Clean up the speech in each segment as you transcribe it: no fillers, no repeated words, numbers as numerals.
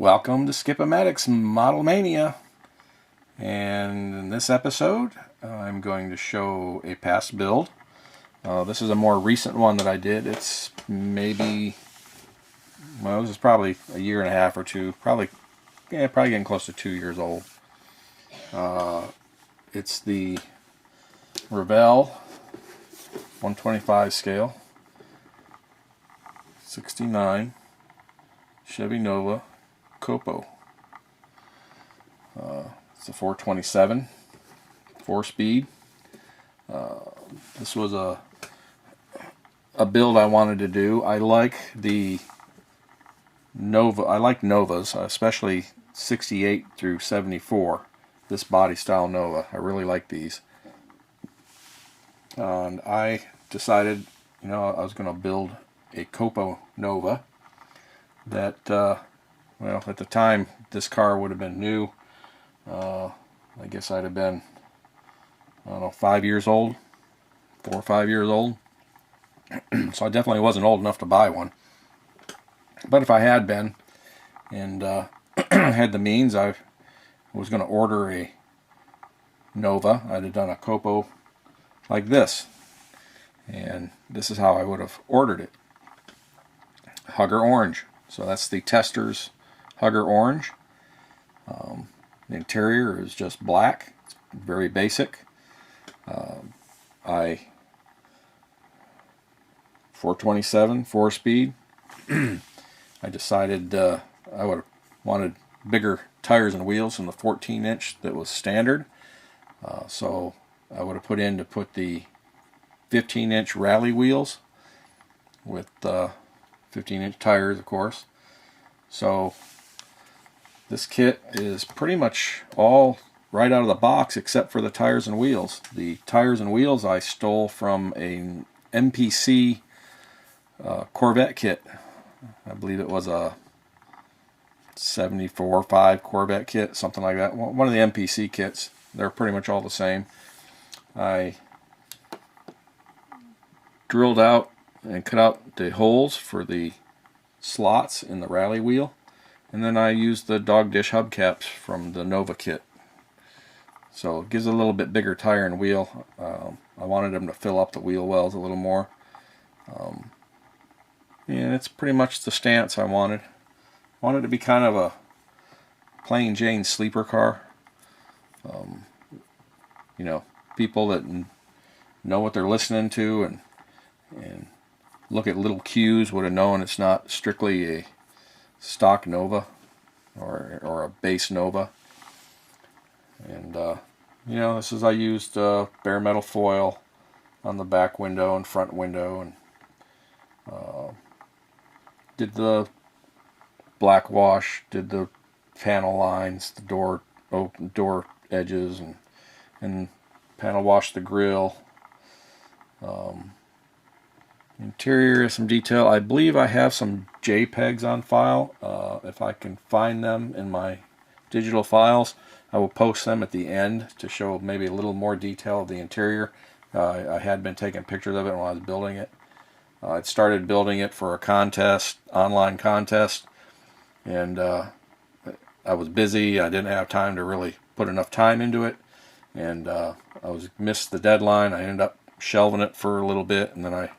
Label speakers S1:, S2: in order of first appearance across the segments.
S1: Welcome to Skip-O-Matic's Model Mania, and in this episode I'm going to show a past build. This is a more recent one that I did. It's maybe, well, this is probably a year and a half or two, probably getting close to 2 years old. It's the Revell 125 scale 69 Chevy Nova COPO. It's a 427 4-speed. This was a build I wanted to do. I like the Nova. I like Novas, especially 68 through 74. This body style Nova. I really like these. And I decided, I was going to build a COPO Nova that, well, at the time this car would have been new. I guess I'd have been, I don't know, 5 years old, 4 or 5 years old. So I definitely wasn't old enough to buy one. But if I had been and had the means, I was going to order a Nova. I'd have done a COPO like this. And this is how I would have ordered it. Hugger orange. So that's the Tester's Hugger orange. The interior is just black. It's very basic. 427 4-speed. I decided I would have wanted bigger tires and wheels than the 14-inch that was standard. So I would have put the 15-inch rally wheels with 15-inch tires, of course. So this kit is pretty much all right out of the box except for the tires and wheels. The tires and wheels I stole from an MPC Corvette kit. I believe it was a 74-5 Corvette kit, something like that. One of the MPC kits. They're pretty much all the same. I drilled out and cut out the holes for the slots in the rally wheel, and then I used the dog dish hubcaps from the Nova kit. So it gives a little bit bigger tire and wheel. I wanted them to fill up the wheel wells a little more. And it's pretty much the stance I wanted. I wanted it to be kind of a plain Jane sleeper car. People that know what they're listening to and look at little cues would have known it's not strictly a stock Nova or a base Nova. And this is, I used bare metal foil on the back window and front window, and did the black wash, did the panel lines, the door edges, and panel wash the grill. Interior, some detail. I believe I have some JPEGs on file. If I can find them in my digital files, I will post them at the end to show maybe a little more detail of the interior. I had been taking pictures of it when I was building it. I'd started building it for a contest, online contest, and I was busy. I didn't have time to really put enough time into it, and I missed the deadline. I ended up shelving it for a little bit, and then I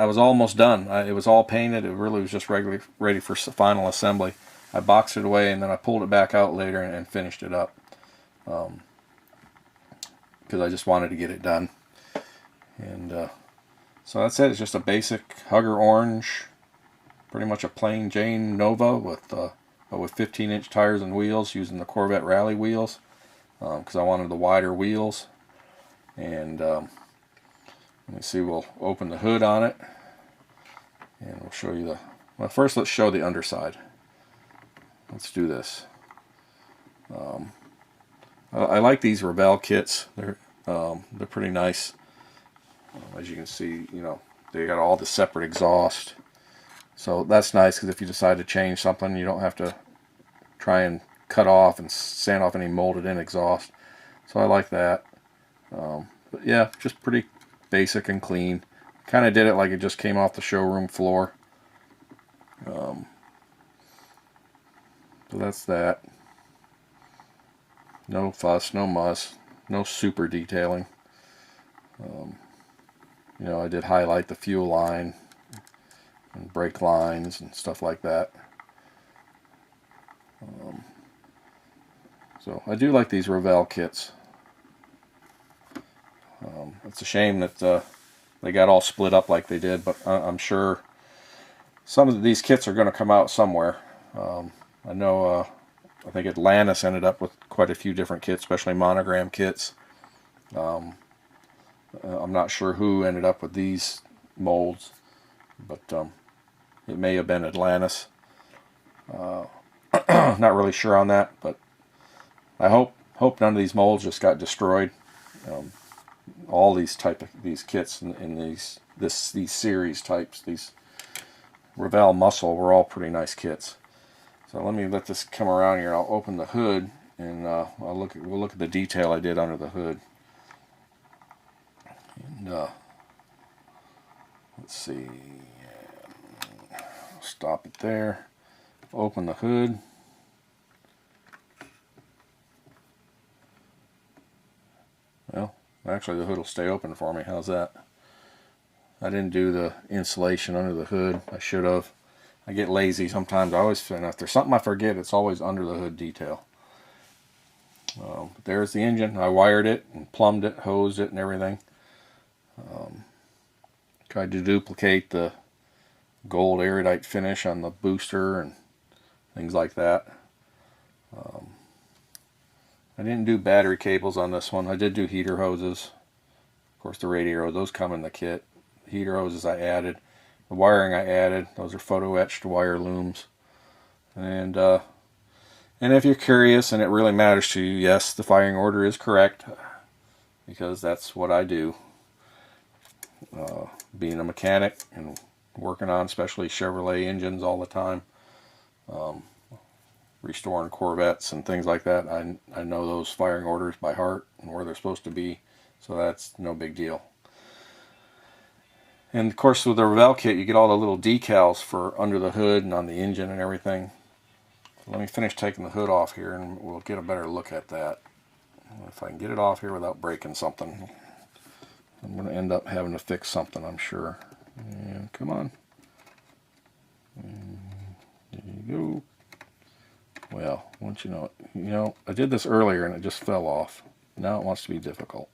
S1: was almost done. It was all painted. It really was just ready for final assembly. I boxed it away, and then I pulled it back out later and finished it up, because I just wanted to get it done. And so that's it. It's just a basic Hugger orange, pretty much a plain Jane Nova with 15-inch tires and wheels, using the Corvette rally wheels, because I wanted the wider wheels. And let me see, we'll open the hood on it, and we'll show you well, first let's show the underside. Let's do this. I like these Revell kits. They're pretty nice. As you can see, they got all the separate exhaust. So that's nice, because if you decide to change something, you don't have to try and cut off and sand off any molded in exhaust. So I like that. But yeah, just pretty basic and clean. Kind of did it like it just came off the showroom floor. So that's that. No fuss, no muss, no super detailing. You know, I did highlight the fuel line and brake lines and stuff like that. So I do like these Revell kits. It's a shame that they got all split up like they did, but I'm sure some of these kits are going to come out somewhere. I know, I think Atlantis ended up with quite a few different kits, especially monogram kits. I'm not sure who ended up with these molds, but it may have been Atlantis. Not really sure on that, but I hope none of these molds just got destroyed. All these kits in these series types, these Revell Muscle, were all pretty nice kits. So let me let this come around here. I'll open the hood and we'll look at the detail I did under the hood. And let's see. Stop it there. Open the hood. Well, actually the hood will stay open for me. How's that? I didn't do the insulation under the hood. I should have. I get lazy sometimes. I always feel if there's something I forget, it's always under the hood detail. But there's the engine. I wired it and plumbed it, hosed it, and everything. Tried to duplicate the gold erudite finish on the booster and things like that. I didn't do battery cables on this one. I did do heater hoses. Of course, the radiator, those come in the kit. The heater hoses I added. The wiring I added. Those are photo etched wire looms. And if you're curious and it really matters to you, yes, the firing order is correct, because that's what I do. Being a mechanic and working on especially Chevrolet engines all the time, restoring Corvettes and things like that, I know those firing orders by heart and where they're supposed to be, so that's no big deal. And of course with the Revell kit you get all the little decals for under the hood and on the engine and everything. So let me finish taking the hood off here and we'll get a better look at that. If I can get it off here without breaking something. I'm going to end up having to fix something, I'm sure. And come on. And there you go. Well, once you know, I did this earlier and it just fell off. Now it wants to be difficult.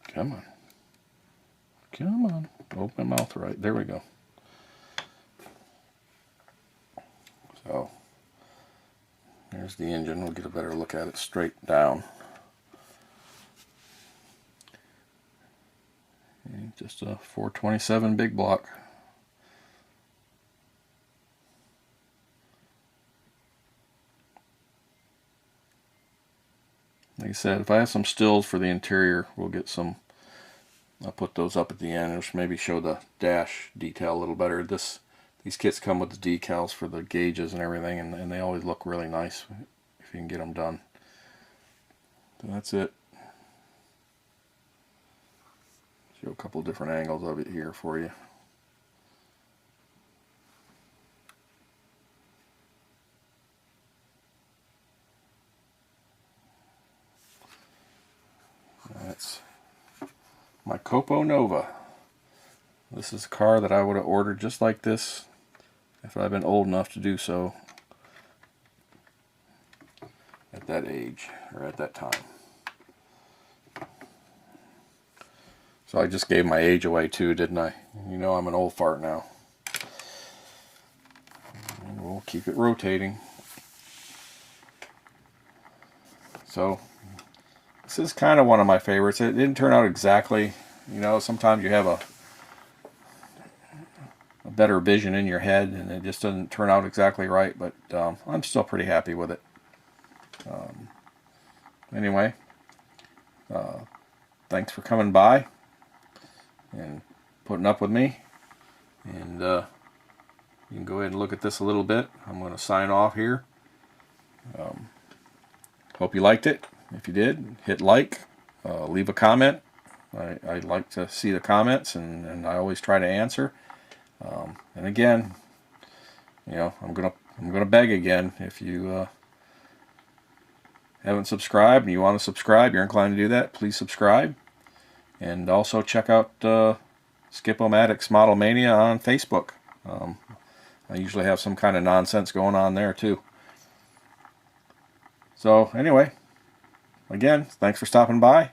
S1: Come on. Come on. Open my mouth right. There we go. So, there's the engine. We'll get a better look at it straight down. And just a 427 big block. Like I said, if I have some stills for the interior, we'll get some. I'll put those up at the end, which maybe show the dash detail a little better. These kits come with the decals for the gauges and everything, and they always look really nice if you can get them done. So that's it. Show a couple different angles of it here for you. That's my COPO Nova. This is a car that I would have ordered just like this if I'd been old enough to do so at that age or at that time. So I just gave my age away too, didn't I? You know I'm an old fart now. And we'll keep it rotating. So this is kind of one of my favorites. It didn't turn out exactly, you know, sometimes you have a better vision in your head and it just doesn't turn out exactly right, but I'm still pretty happy with it. Anyway, thanks for coming by and putting up with me, and you can go ahead and look at this a little bit. I'm going to sign off here. Hope you liked it. If you did, hit like, leave a comment. I like to see the comments, and I always try to answer. And again, I'm gonna beg again, if you haven't subscribed and you want to subscribe, you're inclined to do that, please subscribe. And also check out Skip-O-Matic's Model Mania on Facebook. I usually have some kind of nonsense going on there too. So anyway, again, thanks for stopping by,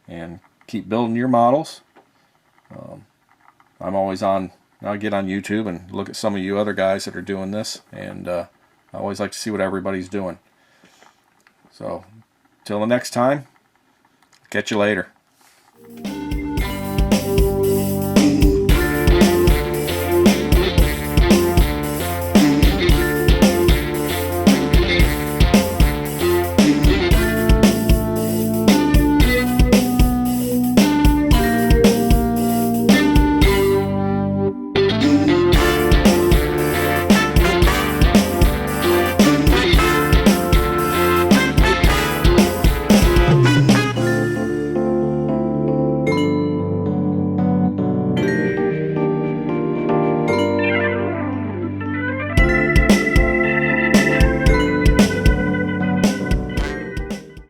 S1: and keep building your models. I'm always on, I get on YouTube and look at some of you other guys that are doing this, and I always like to see what everybody's doing. So till the next time, catch you later.